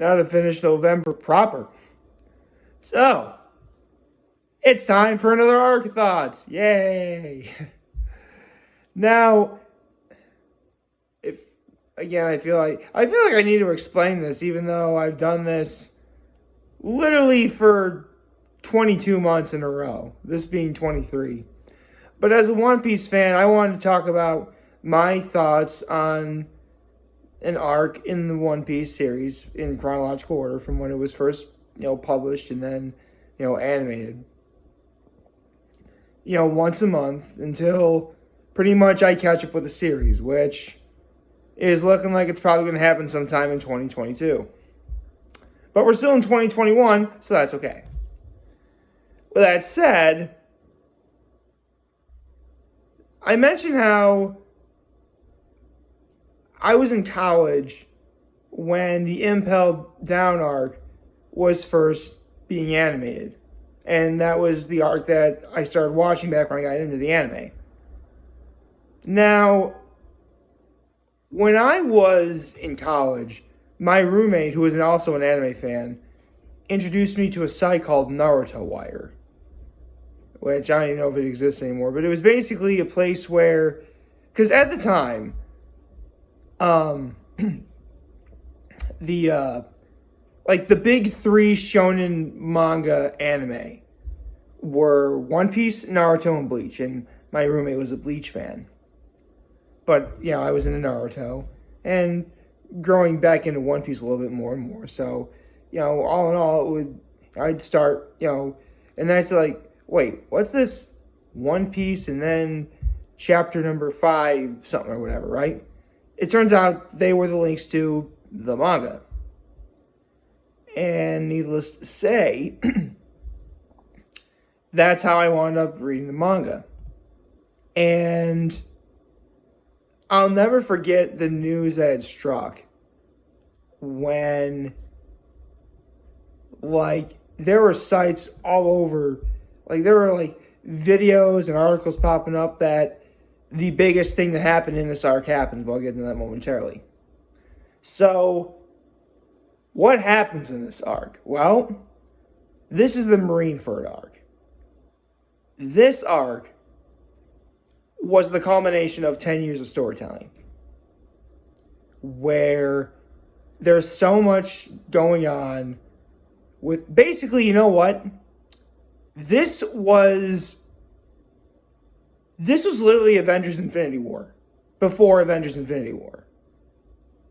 now to finish November proper. So, it's time for another Arc Thoughts. Yay! Now, I feel like I need to explain this, even though I've done this literally for 22 months in a row, this being 23. But as a One Piece fan, I wanted to talk about my thoughts on an arc in the One Piece series in chronological order from when it was first, published and then, animated. Once a month until pretty much I catch up with the series, which is looking like it's probably going to happen sometime in 2022. But we're still in 2021, so that's okay. With that said, I mentioned how I was in college when the Impel Down arc was first being animated. And that was the arc that I started watching back when I got into the anime. Now, when I was in college, my roommate, who was also an anime fan, introduced me to a site called Naruto Wire, which I don't even know if it exists anymore, but it was basically a place where, because at the time, the big three shonen manga anime were One Piece, Naruto, and Bleach, and my roommate was a Bleach fan. But, I was into Naruto, and growing back into One Piece a little bit more and more. So, all in all, I'd start, and then I'd say, like, wait, what's this One Piece and then chapter number 5 something or whatever, right? It turns out they were the links to the manga. And needless to say, that's how I wound up reading the manga. And I'll never forget the news that had struck when, there were sites all over, there were, videos and articles popping up that the biggest thing that happened in this arc happens, but I'll get into that momentarily. So, what happens in this arc? Well, this is the Marineford arc. This arc was the culmination of 10 years of storytelling, where there's so much going on with, basically, you know what? This was literally Avengers Infinity War, before Avengers Infinity War,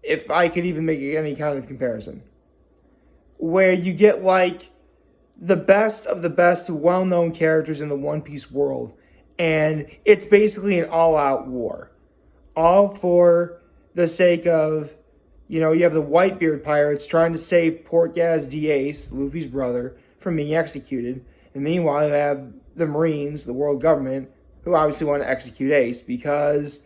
if I could even make any kind of comparison, where you get, the best of the best well-known characters in the One Piece world, and it's basically an all-out war. All for the sake of, you have the Whitebeard pirates trying to save Portgas d'Ace, Luffy's brother, from being executed. And meanwhile, you have the Marines, the world government, who obviously want to execute Ace, because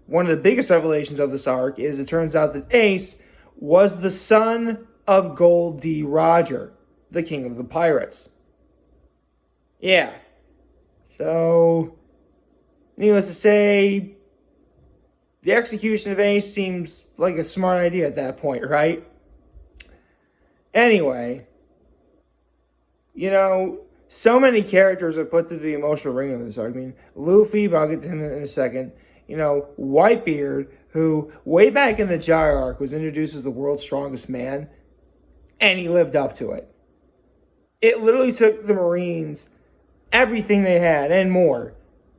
one of the biggest revelations of this arc is it turns out that Ace was the son of Gold D. Roger, the king of the pirates. Yeah. So, needless to say, the execution of Ace seems like a smart idea at that point, right? Anyway, so many characters are put through the emotional ring of this arc. I mean, Luffy, but I'll get to him in a second. Whitebeard, who way back in the Gyre arc was introduced as the world's strongest man, and he lived up to it. It literally took the Marines everything they had and more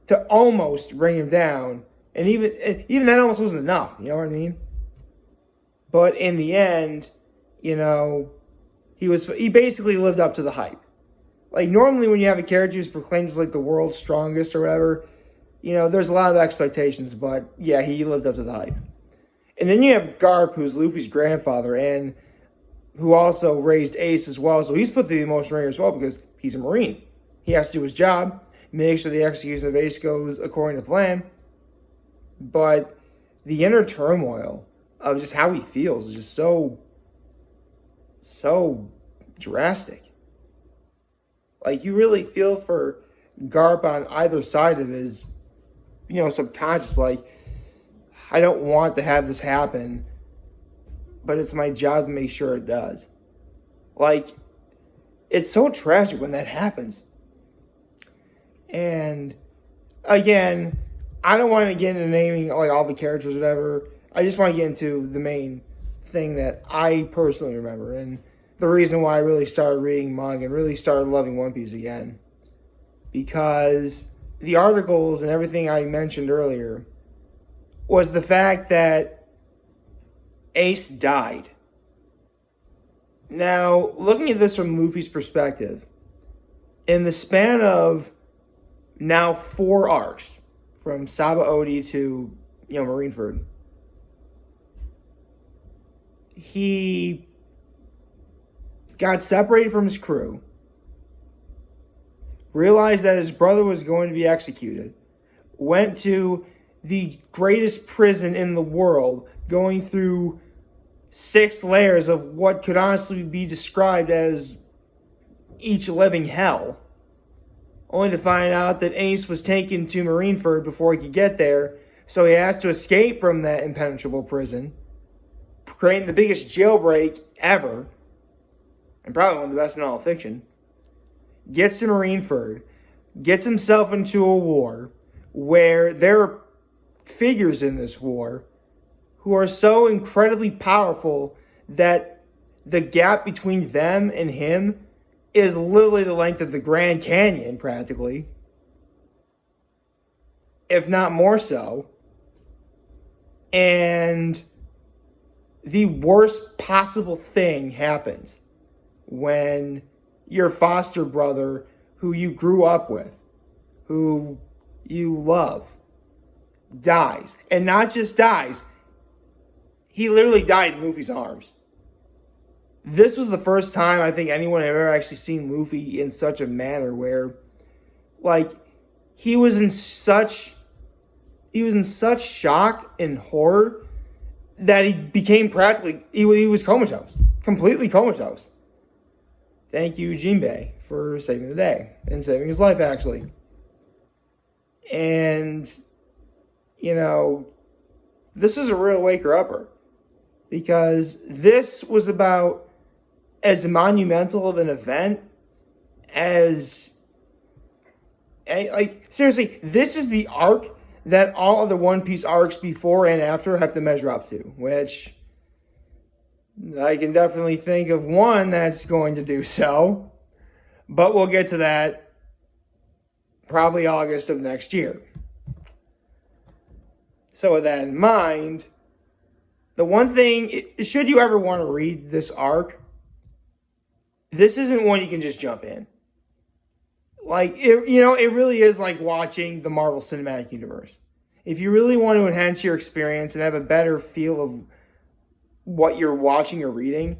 to almost bring him down. And even that almost wasn't enough, you know what I mean? But in the end, he basically lived up to the hype. Normally when you have a character who's proclaimed as the world's strongest or whatever, there's a lot of expectations, but yeah, he lived up to the hype. And then you have Garp, who's Luffy's grandfather, and who also raised Ace as well. So he's put through the emotional ring as well because he's a Marine. He has to do his job, make sure the execution of Ace goes according to plan. But the inner turmoil of just how he feels is just so drastic. You really feel for Garp on either side of his, subconscious. I don't want to have this happen but it's my job to make sure it does. Like, it's so tragic when that happens. And again, I don't want to get into naming like all the characters or whatever. I just want to get into the main thing that I personally remember and the reason why I really started reading manga and really started loving One Piece again. Because the articles and everything I mentioned earlier was the fact that Ace died. Now, looking at this from Luffy's perspective, in the span of now 4 arcs, from Sabaody to, Marineford, he got separated from his crew, realized that his brother was going to be executed, went to the greatest prison in the world, going through 6 layers of what could honestly be described as each living hell, only to find out that Ace was taken to Marineford before he could get there, so he has to escape from that impenetrable prison, creating the biggest jailbreak ever, and probably one of the best in all of fiction, gets to Marineford, gets himself into a war where there are figures in this war who are so incredibly powerful that the gap between them and him is literally the length of the Grand Canyon, practically, if not more so. And the worst possible thing happens when your foster brother, who you grew up with, who you love, dies. And not just dies, he literally died in Luffy's arms. This was the first time I think anyone had ever actually seen Luffy in such a manner where, like, he was in such shock and horror that he became practically, he was comatose, completely comatose. Thank you, Jinbei, for saving the day and saving his life, actually. And, this is a real waker-upper, because this was about as monumental of an event as, like, seriously, this is the arc that all of the One Piece arcs before and after have to measure up to, which I can definitely think of one that's going to do so, but we'll get to that probably August of next year. So with that in mind, the one thing, should you ever want to read this arc, this isn't one you can just jump in. Like, it really is like watching the Marvel Cinematic Universe. If you really want to enhance your experience and have a better feel of what you're watching or reading,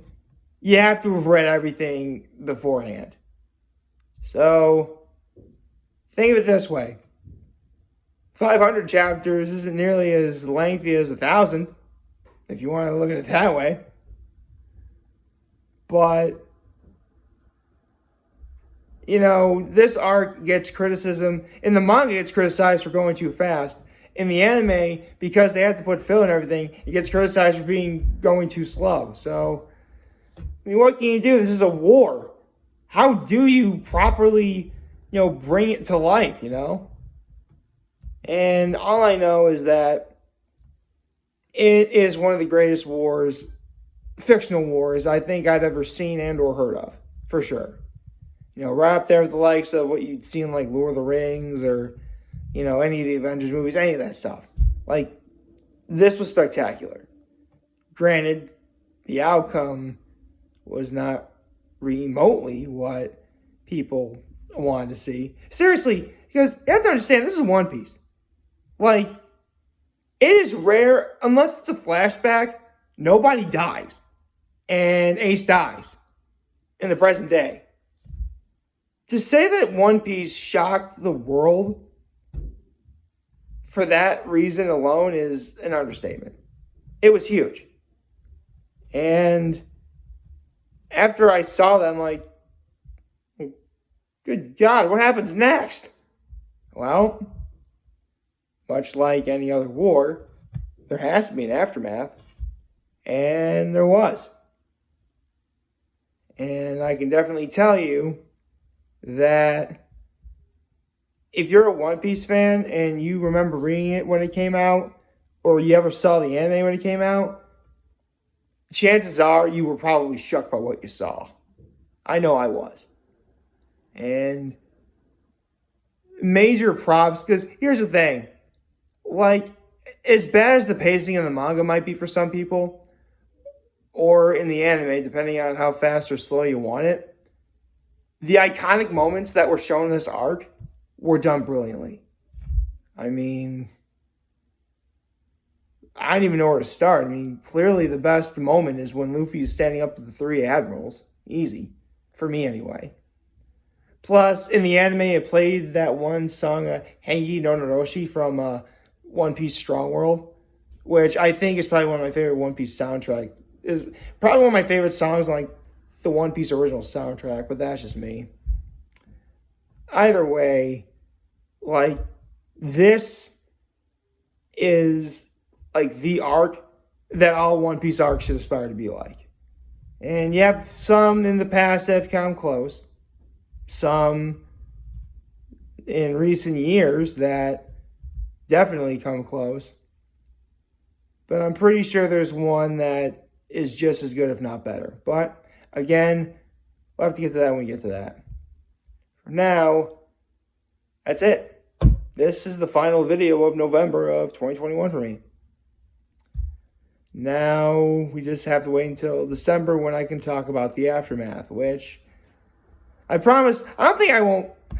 you have to have read everything beforehand. So, think of it this way. 500 chapters isn't nearly as lengthy as 1,000, if you want to look at it that way. But, this arc gets criticism. In the manga, it's criticized for going too fast. In the anime, because they have to put fill and everything, it gets criticized for going too slow. So, what can you do? This is a war. How do you properly, bring it to life, And all I know is that it is one of the greatest wars, fictional wars, I think I've ever seen and or heard of, for sure. Right up there with the likes of what you'd seen like Lord of the Rings or, any of the Avengers movies, any of that stuff. Like, this was spectacular. Granted, the outcome was not remotely what people wanted to see. Seriously, because you have to understand, this is One Piece. Like, it is rare, unless it's a flashback, nobody dies. And Ace dies in the present day. To say that One Piece shocked the world for that reason alone is an understatement. It was huge. And after I saw that, I'm like, good God, what happens next? Well, much like any other war, there has to be an aftermath. And there was. And I can definitely tell you that if you're a One Piece fan and you remember reading it when it came out, or you ever saw the anime when it came out, chances are you were probably shocked by what you saw. I know I was. And major props, because here's the thing. Like, as bad as the pacing in the manga might be for some people, or in the anime, depending on how fast or slow you want it, the iconic moments that were shown in this arc were done brilliantly. I mean, I don't even know where to start. I mean, clearly the best moment is when Luffy is standing up to the three admirals. Easy. For me, anyway. Plus, in the anime, it played that one song, Hengi no Noroshi from One Piece Strong World, which I think is probably one of my favorite One Piece soundtrack. Is probably one of my favorite songs on like the One Piece original soundtrack, but that's just me. Either way, like, this is like the arc that all One Piece arcs should aspire to be like. And you have some in the past that have come close. Some in recent years that definitely come close. But I'm pretty sure there's one that is just as good, if not better. But again, we'll have to get to that when we get to that. For now, that's it. This is the final video of November of 2021 for me. Now, we just have to wait until December when I can talk about the aftermath, which I promise, I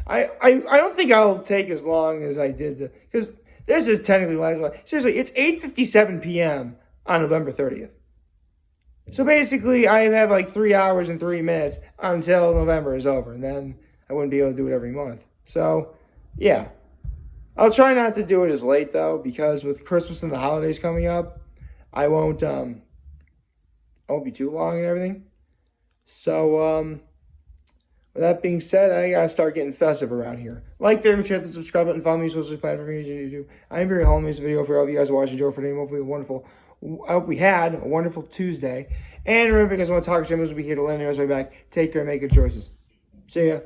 don't think I'll take as long as I did, because this is technically, like, seriously, it's 8:57 p.m. on November 30th. So basically, I have like 3 hours and 3 minutes until November is over, and then I wouldn't be able to do it every month. So, yeah. I'll try not to do it as late, though, because with Christmas and the holidays coming up, I won't be too long and everything. So, with that being said, I gotta start getting festive around here. Like, favorite, share, the subscribe button, follow me on social platforms on YouTube. I'm very home this video for all of you guys watching. Enjoy for today. Hopefully, I hope we had a wonderful Tuesday. And remember, if you guys want to talk to Jim, we'll be here to lend you guys right back. Take care, make good choices. See ya.